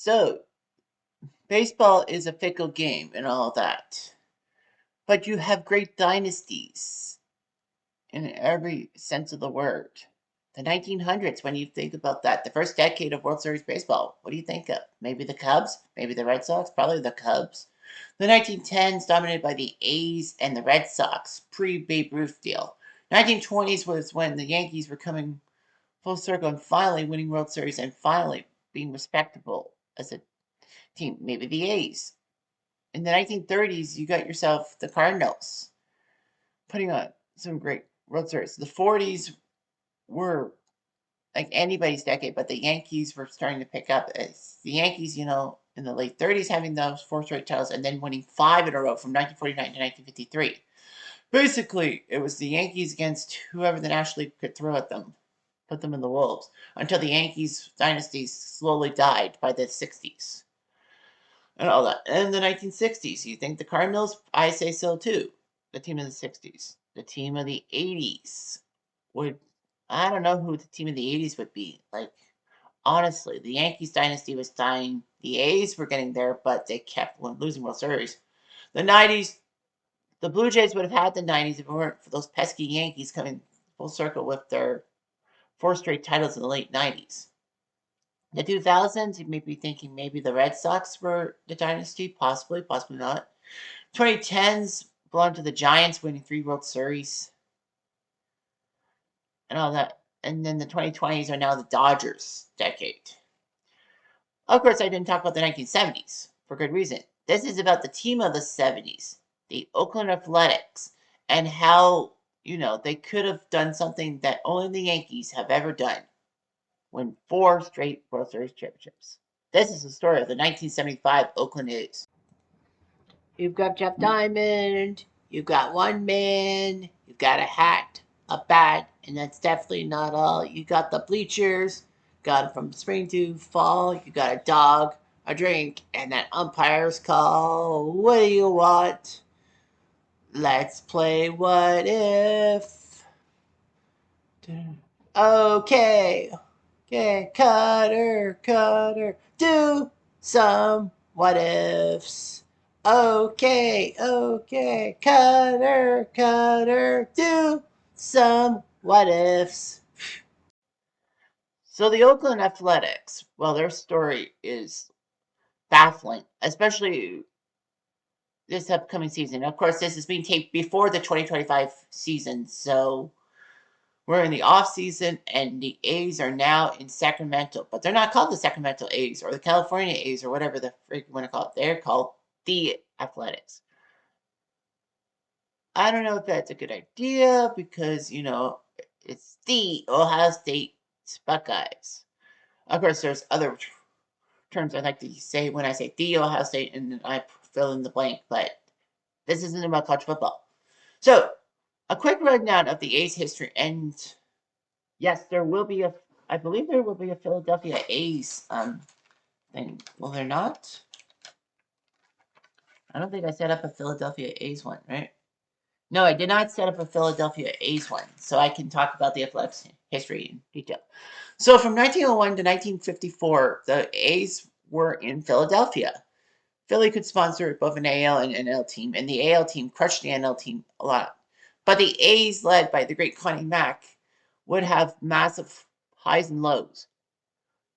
So, baseball is a fickle game and all that, but you have great dynasties in every sense of the word. The 1900s, when you think about that, the first decade of World Series baseball, what do you think of? Maybe the Cubs, maybe the Red Sox, probably the Cubs. The 1910s, dominated by the A's and the Red Sox, pre-Babe Ruth deal. 1920s was when the Yankees were coming full circle and finally winning World Series and finally being respectable as a team. Maybe the A's. In the 1930s, you got yourself the Cardinals putting on some great World Series. The 40s were like anybody's decade, but the Yankees were starting to pick up. As the Yankees, in the late 30s, having those four straight titles and then winning five in a row from 1949 to 1953. Basically, it was the Yankees against whoever the National League could throw at them, put them in the Wolves, until the Yankees dynasty slowly died by the 60s. And all that. And the 1960s, you think the Cardinals? I say so too. The team of the 60s. The team of the 80s would, I don't know who the team of the 80s would be. Like, honestly, the Yankees dynasty was dying. The A's were getting there, but they kept losing World Series. The 90s, the Blue Jays would have had the 90s if it weren't for those pesky Yankees coming full circle with their four straight titles in the late 90s. The 2000s, you may be thinking maybe the Red Sox were the dynasty, possibly, possibly not. 2010s belong to the Giants, winning three World Series and all that. And then the 2020s are now the Dodgers decade. Of course, I didn't talk about the 1970s for good reason. This is about the team of the 70s, the Oakland Athletics, and how, they could have done something that only the Yankees have ever done. Win four straight World Series championships. This is the story of the 1975 Oakland A's. You've got Jeff Diamond, you've got one man, you've got a hat, a bat, and that's definitely not all. You got the bleachers, got from spring to fall, you got a dog, a drink, and that umpire's call. What do you want? Let's play what if. Okay. Okay, Cutter, do some what ifs. Okay, Cutter, do some what ifs. So the Oakland Athletics, well, their story is baffling, especially this upcoming season. Of course, this is being taped before the 2025 season, so we're in the off season, and the A's are now in Sacramento, but they're not called the Sacramento A's or the California A's or whatever the freak you want to call it. They're called the Athletics. I don't know if that's a good idea because it's the Ohio State Buckeyes. Of course, there's other terms I like to say when I say the Ohio State, and then I fill in the blank. But this isn't about college football. So, a quick rundown of the A's history and yes, there will be a. I believe there will be a Philadelphia A's thing. Well, they're not. I don't think I set up a Philadelphia A's one, right? No, I did not set up a Philadelphia A's one, so I can talk about the Athletics history in detail. So, from 1901 to 1954, the A's were in Philadelphia. Philly could sponsor both an AL and NL team, and the AL team crushed the NL team a lot. But the A's, led by the great Connie Mack, would have massive highs and lows.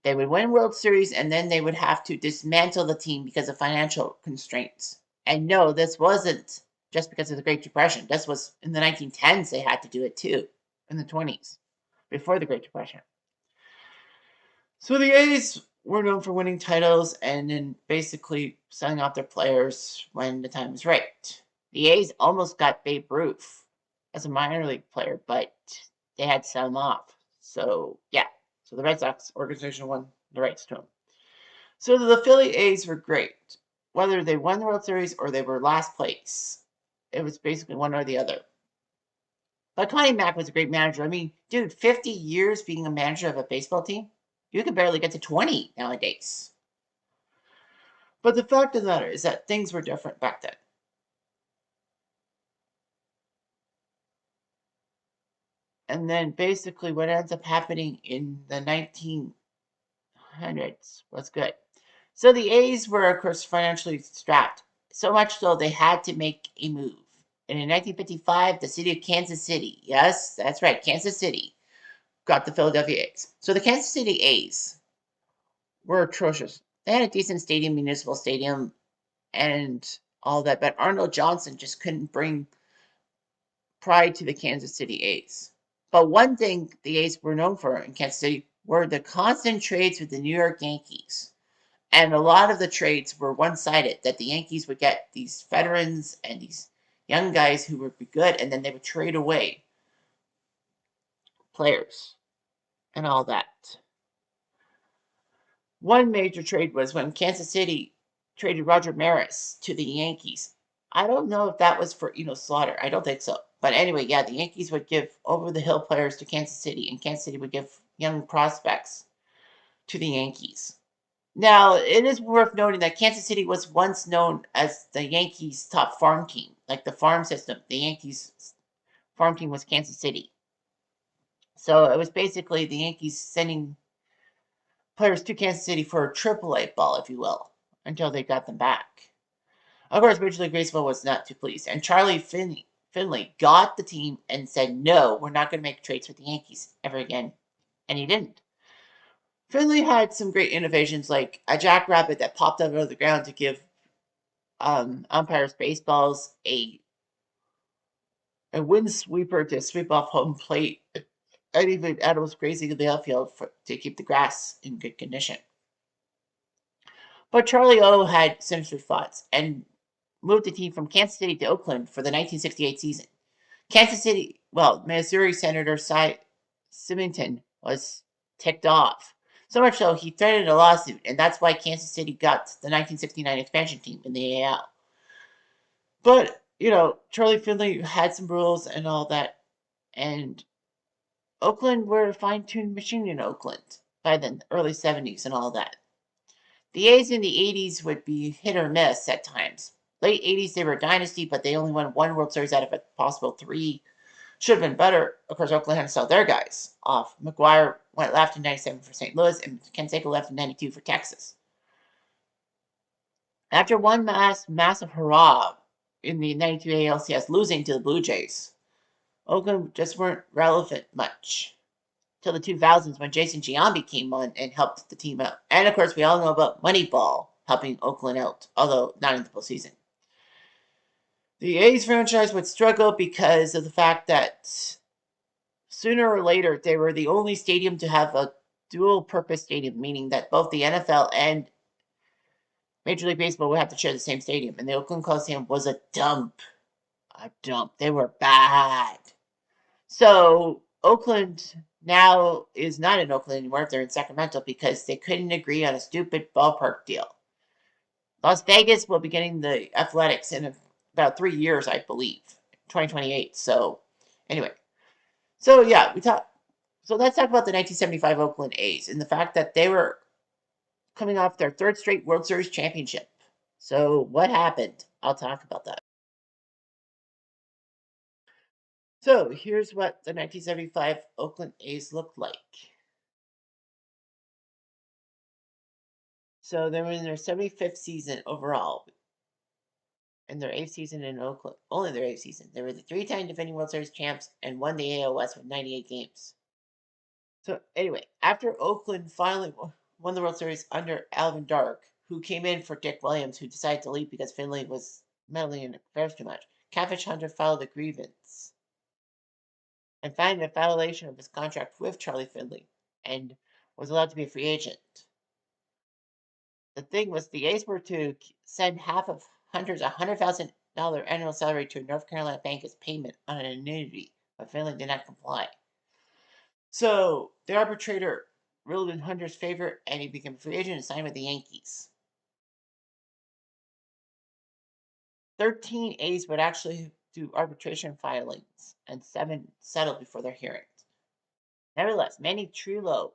They would win World Series and then they would have to dismantle the team because of financial constraints. And no, this wasn't just because of the Great Depression. This was in the 1910s they had to do it too, in the 20s, before the Great Depression. So the A's were known for winning titles and then basically selling off their players when the time was right. The A's almost got Babe Ruth as a minor league player, but they had to sell him off. So, yeah. So the Red Sox organization won the rights to him. So the Philly A's were great. Whether they won the World Series or they were last place, it was basically one or the other. But Connie Mack was a great manager. I mean, dude, 50 years being a manager of a baseball team? You can barely get to 20 nowadays. But the fact of the matter is that things were different back then. And then basically what ends up happening in the 1900s was good. So the A's were, of course, financially strapped, so much so they had to make a move. And in 1955, the city of Kansas City, yes, that's right, Kansas City, got the Philadelphia A's. So the Kansas City A's were atrocious. They had a decent stadium, municipal stadium, and all that, but Arnold Johnson just couldn't bring pride to the Kansas City A's. But one thing the A's were known for in Kansas City were the constant trades with the New York Yankees. And a lot of the trades were one-sided, that the Yankees would get these veterans and these young guys who would be good, and then they would trade away players and all that. One major trade was when Kansas City traded Roger Maris to the Yankees. I don't know if that was for Slaughter. I don't think so. But anyway, yeah, the Yankees would give over-the-hill players to Kansas City, and Kansas City would give young prospects to the Yankees. Now, it is worth noting that Kansas City was once known as the Yankees' top farm team, like the farm system. The Yankees' farm team was Kansas City. So it was basically the Yankees sending players to Kansas City for a AAA ball, if you will, until they got them back. Of course, Major League Baseball was not too pleased, and Charlie Finley got the team and said, "No, we're not going to make trades with the Yankees ever again," and he didn't. Finley had some great innovations, like a jackrabbit that popped out of the ground to give umpires baseballs, a wind sweeper to sweep off home plate, and even animals grazing in the outfield to keep the grass in good condition. But Charlie O had sinister thoughts and moved the team from Kansas City to Oakland for the 1968 season. Kansas City, well, Missouri Senator Cy Symington was ticked off. So much so, he threatened a lawsuit, and that's why Kansas City got the 1969 expansion team in the AL. But, Charlie Finley had some rules and all that, and Oakland were a fine-tuned machine in Oakland by the early 70s and all that. The A's in the 80s would be hit or miss at times. Late 80s, they were a dynasty, but they only won one World Series out of a possible three. Should have been better. Of course, Oakland had to sell their guys off. McGuire left in 97 for St. Louis, and Canseco left in 92 for Texas. After one massive hurrah in the 92 ALCS, losing to the Blue Jays, Oakland just weren't relevant much till the 2000s when Jason Giambi came on and helped the team out. And of course, we all know about Moneyball helping Oakland out, although not in the postseason. The A's franchise would struggle because of the fact that sooner or later they were the only stadium to have a dual purpose stadium, meaning that both the NFL and Major League Baseball would have to share the same stadium. And the Oakland Coliseum was a dump. A dump. They were bad. So Oakland now is not in Oakland anymore. They're in Sacramento because they couldn't agree on a stupid ballpark deal. Las Vegas will be getting the Athletics in about 3 years, I believe, 2028. So anyway, so yeah, we talk. So let's talk about the 1975 Oakland A's and the fact that they were coming off their third straight World Series championship. So what happened? I'll talk about that. So here's what the 1975 Oakland A's looked like. So they were in their 75th season overall, in their eighth season in Oakland. Only their eighth season. They were the three-time defending World Series champs and won the AL West with 98 games. So anyway, after Oakland finally won the World Series under Alvin Dark, who came in for Dick Williams, who decided to leave because Finley was meddling in affairs too much, Catfish Hunter filed a grievance and found a violation of his contract with Charlie Finley and was allowed to be a free agent. The thing was, the A's were to send half of Hunter's $100,000 annual salary to a North Carolina bank as payment on an annuity, but Finley did not comply. So the arbitrator ruled in Hunter's favor, and he became a free agent and signed with the Yankees. 13 A's would actually do arbitration filings, and 7 settled before their hearings. Nevertheless, Manny Trillo,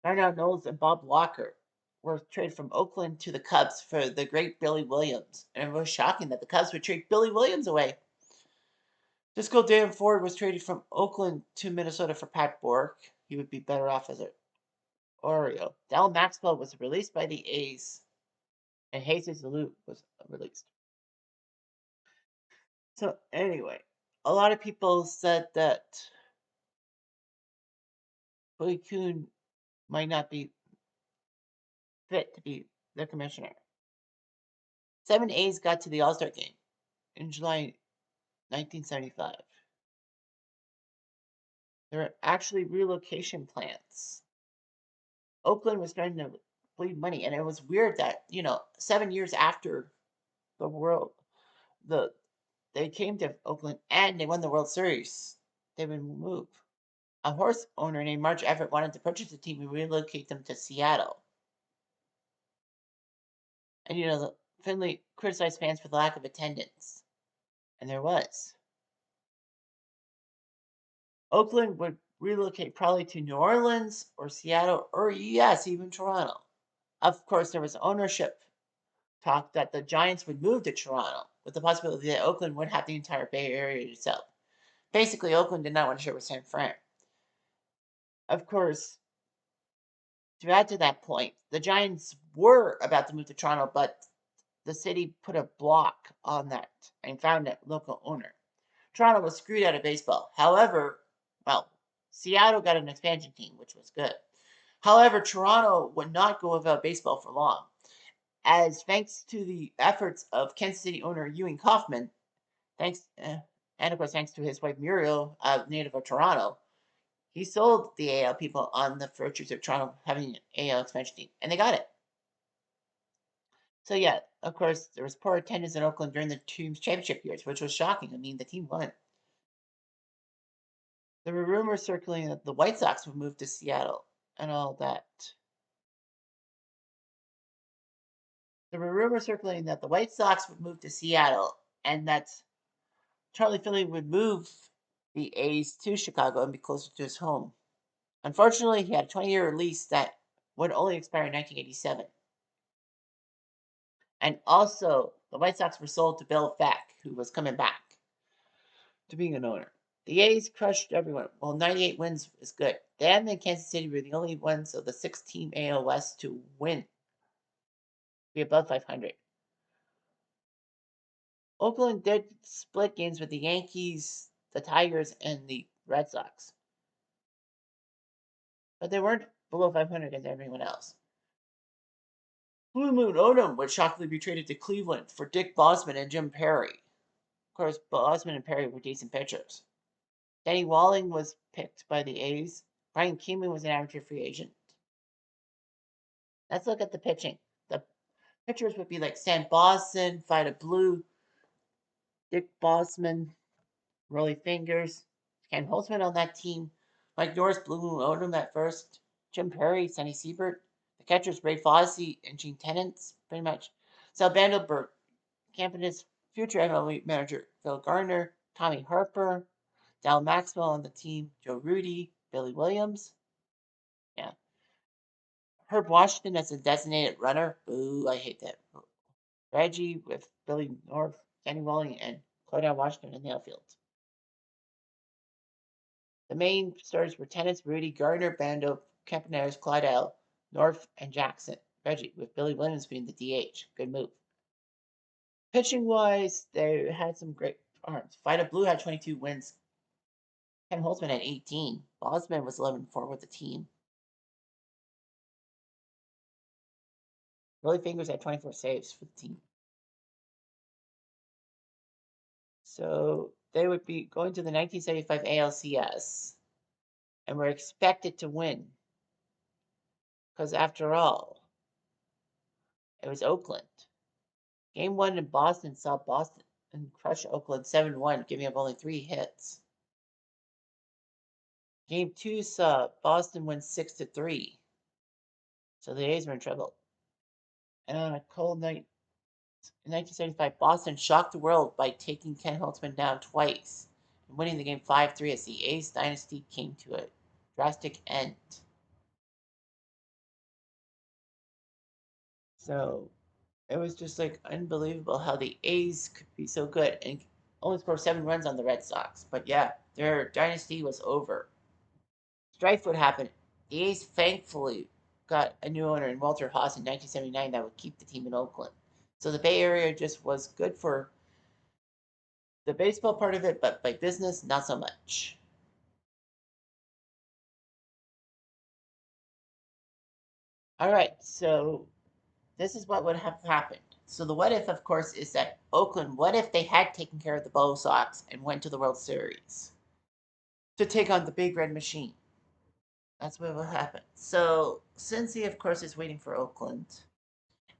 Darnell Knowles, and Bob Walker were traded from Oakland to the Cubs for the great Billy Williams. And it was shocking that the Cubs would trade Billy Williams away. Disco Dan Ford was traded from Oakland to Minnesota for Pat Bork. He would be better off as a Oreo. Del Maxwell was released by the A's, and Jesus Alou was released. So anyway, a lot of people said that Billy Kuhn might not be fit to be the commissioner. 7 A's got to the All-Star game in July 1975. There were actually relocation plans. Oakland was starting to bleed money, and it was weird that 7 years after the world, the they came to Oakland and they won the World Series. They would move. A horse owner named March Everett wanted to purchase the team and relocate them to Seattle. And Finley criticized fans for the lack of attendance, and there was. Oakland would relocate probably to New Orleans or Seattle or, yes, even Toronto. Of course, there was ownership talk that the Giants would move to Toronto with the possibility that Oakland would have the entire Bay Area to itself. Basically, Oakland did not want to share with San Fran. Of course, to add to that point, the Giants were about to move to Toronto, but the city put a block on that and found a local owner. Toronto was screwed out of baseball. However, well, Seattle got an expansion team, which was good. However, Toronto would not go without baseball for long, as thanks to the efforts of Kansas City owner Ewing Kauffman, and of course thanks to his wife Muriel, a native of Toronto, he sold the AL people on the virtues of Toronto having an AL expansion team, and they got it. So yeah, of course, there was poor attendance in Oakland during the team's championship years, which was shocking. I mean, the team won. There were rumors circulating that the White Sox would move to Seattle and all that. There were rumors circulating that the White Sox would move to Seattle and that Charlie Finley would move the A's to Chicago and be closer to his home. Unfortunately, he had a 20-year lease that would only expire in 1987. And also, the White Sox were sold to Bill Feck, who was coming back to being an owner. The A's crushed everyone. Well, 98 wins is good. Them and Kansas City were the only ones of the 6-team AL West to win, be above 500. Oakland did split games with the Yankees, the Tigers, and the Red Sox. But they weren't below 500 against everyone else. Blue Moon Odom would shockingly be traded to Cleveland for Dick Bosman and Jim Perry. Of course, Bosman and Perry were decent pitchers. Danny Walling was picked by the A's. Brian Keenan was an amateur free agent. Let's look at the pitching. The pitchers would be like Stan Boston, Vida Blue, Dick Bosman, Rolly Fingers, Ken Holtzman on that team, Mike Norris, Blue Moon Odom at first, Jim Perry, Sonny Siebert. The catchers, Ray Fosse and Gene Tennants, pretty much. Sal Bandelberg, Campan's future MLB manager, Phil Garner, Tommy Harper, Dal Maxwell on the team, Joe Rudy, Billy Williams. Yeah. Herb Washington as a designated runner. Boo, I hate that. Reggie with Billy North, Danny Walling, and Claudel Washington in the outfield. The main starters were Tennants, Rudy, Gardner, Bando, Campaneris, Claudel, North, and Jackson. Reggie, with Billy Williams being the DH. Good move. Pitching wise, they had some great arms. Vida Blue had 22 wins. Ken Holtzman had 18. Bosman was 11-4 with the team. Rolly Fingers had 24 saves for the team. So they would be going to the 1975 ALCS and were expected to win. Because after all, it was Oakland. Game 1 in Boston saw Boston crush Oakland 7-1, giving up only 3 hits. Game 2 saw Boston win 6-3. So the A's were in trouble. And on a cold night in 1975, Boston shocked the world by taking Ken Holtzman down twice and winning the game 5-3 as the A's dynasty came to a drastic end. So it was just like unbelievable how the A's could be so good and only score 7 runs on the Red Sox. But yeah, their dynasty was over. Strife would happen. The A's thankfully got a new owner in Walter Haas in 1979 that would keep the team in Oakland. So the Bay Area just was good for the baseball part of it, but by business, not so much. All right, so this is what would have happened. So the what if, of course, is that Oakland, what if they had taken care of the Bo Sox and went to the World Series to take on the Big Red Machine? That's what will happen. So Cincy, of course, is waiting for Oakland,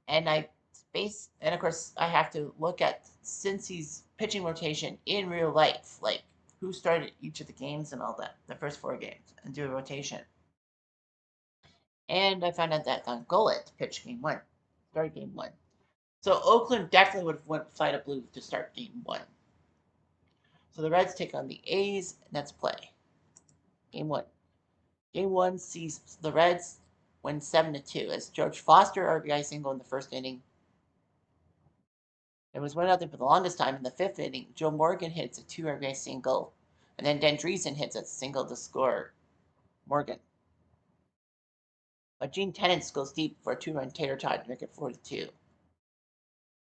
and of course, I have to look at Cincy's pitching rotation in real life, like who started each of the games and all that, the first 4 games, and do a rotation. And I found out that Gullet pitched game 1, started game 1. So Oakland definitely would have went Fight a Blue to start game 1. So the Reds take on the A's, and that's play. Game 1. Game 1 sees the Reds win 7-2 as George Foster RBI single in the first inning. It was 1-0 for the longest time. In the 5th inning, Joe Morgan hits a 2 RBI single, and then Dendreesen hits a single to score Morgan. But Gene Tennant goes deep for a 2-run tater tot to make it 4-2.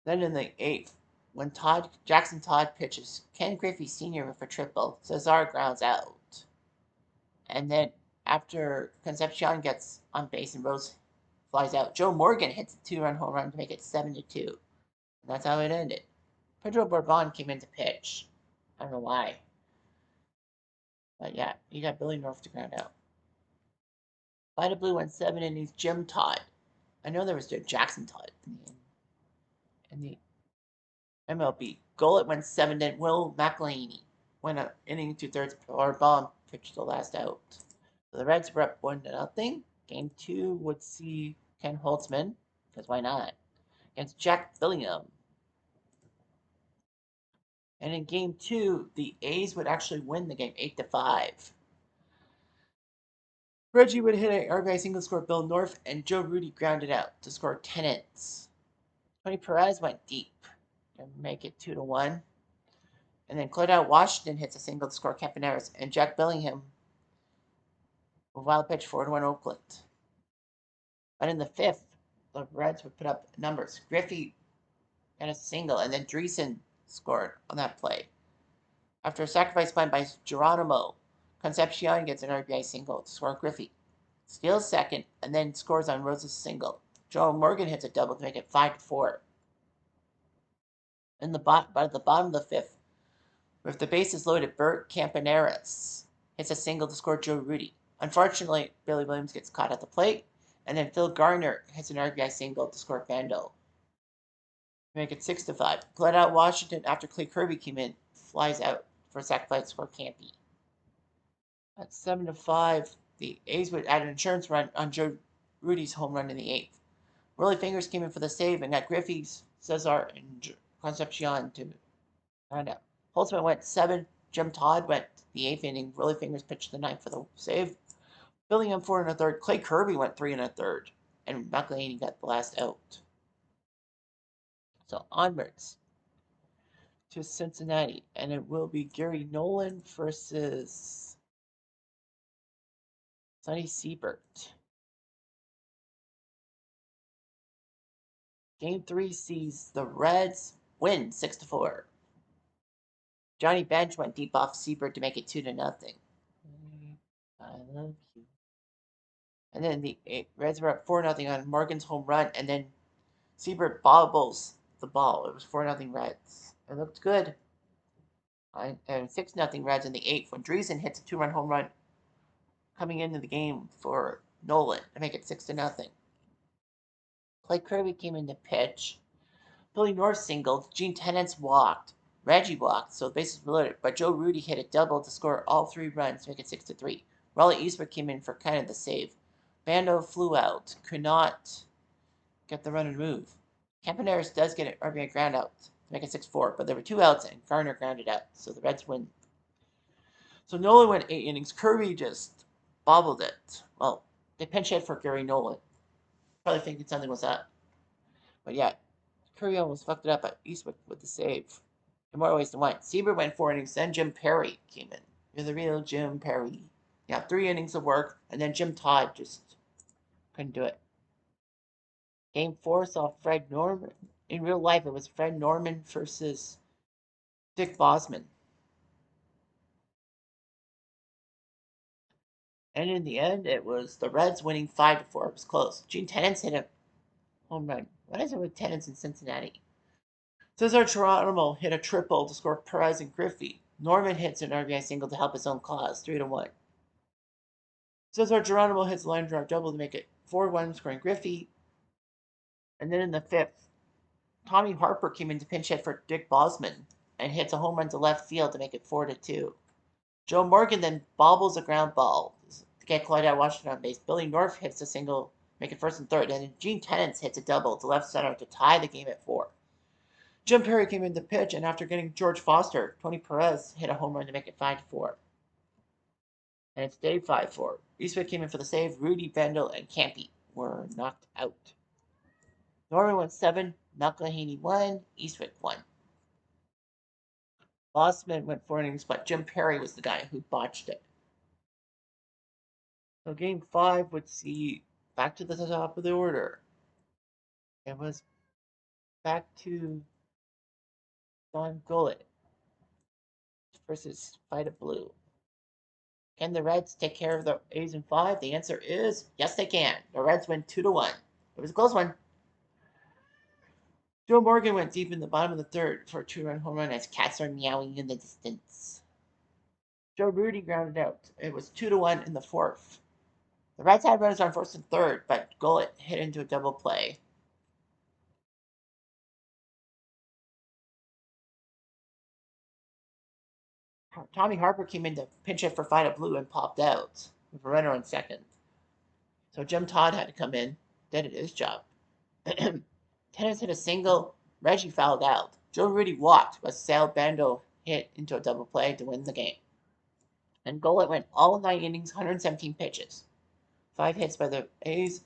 Then in the 8th, when Jackson Todd pitches, Ken Griffey Sr. with a triple, Cesar grounds out. And then after Concepcion gets on base and Rose flies out, Joe Morgan hits a 2-run home run to make it 7-2. And that's how it ended. Pedro Bourbon came in to pitch. I don't know why. But yeah, you got Billy North to ground out. Vita Blue went 7 innings. Jim Todd. I know there was Jackson Todd in the MLB. Goal went 7. Then Will McElhaney went an inning 2/3. Bourbon pitched the last out. So the Reds were up 1-0. Game 2 would see Ken Holtzman, because why not, against Jack Billingham. And in game 2, the A's would actually win the game 8-5. Reggie would hit an RBI single score Bill North, and Joe Rudi grounded out to score 10 hits. Tony Perez went deep to make it 2-1. And then Claudette Washington hits a single to score Campaneris, and Jack Billingham with wild pitch 4-1 Oakland. But in the 5th, the Reds would put up numbers. Griffey had a single, and then Dreesen scored on that play. After a sacrifice bunt by Geronimo, Concepcion gets an RBI single to score Griffey. Steals second, and then scores on Rose's single. Joe Morgan hits a double to make it 5-4. By the bottom of the 5th, with the bases loaded, Bert Campaneris hits a single to score Joe Rudi. Unfortunately, Billy Williams gets caught at the plate, and then Phil Garner hits an RBI single to score Bando. Make it 6-5. Bled out Washington after Clay Kirby came in, flies out for a sacrifice to score Campy. At 7-5, the A's would add an insurance run on Joe Rudi's home run in the 8th. Rolly Fingers came in for the save and got Griffey's, Cesar, and Concepcion to round out. Holtzman went 7. Jim Todd went the 8th inning. Rolly Fingers pitched the 9th for the save. Billingham 4 1/3. Clay Kirby went 3 1/3. And McElhaney got the last out. So onwards to Cincinnati. And it will be Gary Nolan versus Sonny Siebert. Game 3 sees the Reds win 6-4. Johnny Bench went deep off Siebert to make it 2-0. I love you. And then the Reds were up 4-0 on Morgan's home run, and then Siebert bobbles the ball. It was 4-0 Reds. It looked good. And 6-0 Reds in the 8th when Dreesen hits a 2-run home run coming into the game for Nolan to make it 6-0. Clay Kirby came in to pitch. Billy North singled. Gene Tennant walked. Reggie walked, so the bases were loaded. But Joe Rudi hit a double to score all 3 runs to make it 6-3. Raleigh Eastwood came in for kind of the save. Bando flew out. Could not get the run and move. Campaneris does get an RBI ground out to make it 6-4, but there were 2 outs and Garner grounded out, so the Reds win. So Nolan went 8 innings. Kirby just bobbled it. Well, they pinch hit for Gary Nolan. Probably thinking something was up. But yeah, Kirby almost fucked it up, but Eastwood with the save. In more ways than one. Siebert went 4 innings, then Jim Perry came in. You're the real Jim Perry. Yeah, 3 innings of work, and then Jim Todd just Couldn't do it. Game 4 saw Fred Norman. In real life, it was Fred Norman versus Dick Bosman. And in the end, it was the Reds winning 5-4. It was close. Gene Tennant's hit a home run. What is it with Tennant's in Cincinnati? Cesar Geronimo hit a triple to score Perez and Griffey. Norman hits an RBI single to help his own cause, 3-1. Cesar Geronimo hits a line drive double to make it 4-1, scoring Griffey. And then in the fifth, Tommy Harper came in to pinch hit for Dick Bosman and hits a home run to left field to make it 4-2. Joe Morgan then bobbles a ground ball to get Clyde Washington on base. Billy North hits a single, make it first and third, and then Gene Tennant hits a double to left center to tie the game at 4. Jim Perry came in to pitch, and after getting George Foster, Tony Perez hit a home run to make it 5-4. And it stayed 5-4. Eastwood came in for the save. Rudy, Bendel, and Campy were knocked out. Norman won 7, McElhaney 1, Eastwick 1. Bosman went 4 innings, but Jim Perry was the guy who botched it. So game 5 would see back to the top of the order. It was back to Don Gullett versus Fight of Blue. Can the Reds take care of the A's in 5? The answer is yes, they can. The Reds win 2-1. It was a close one. Joe Morgan went deep in the bottom of the third for a 2-run home run as cats are meowing in the distance. Joe Rudy grounded out. It was 2-1 in the fourth. The Reds had runners on first and third, but Gullett hit into a double play. Tommy Harper came in to pinch hit for Fight Blue and popped out with a runner on second. So Jim Todd had to come in, did his job. Tennis hit a single, Reggie fouled out. Joe Rudy walked, but Sal Bando hit into a double play to win the game. And Gullett went all 9 innings, 117 pitches. 5 hits by the A's.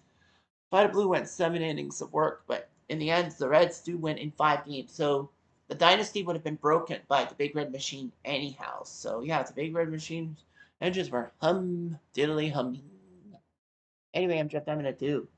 Fight Blue went 7 innings of work, but in the end, the Reds do win in 5 games. So the dynasty would have been broken by the Big Red Machine anyhow. So yeah, the Big Red Machine's engines were diddly humming. Anyway, I'm Jeff. I'm gonna do.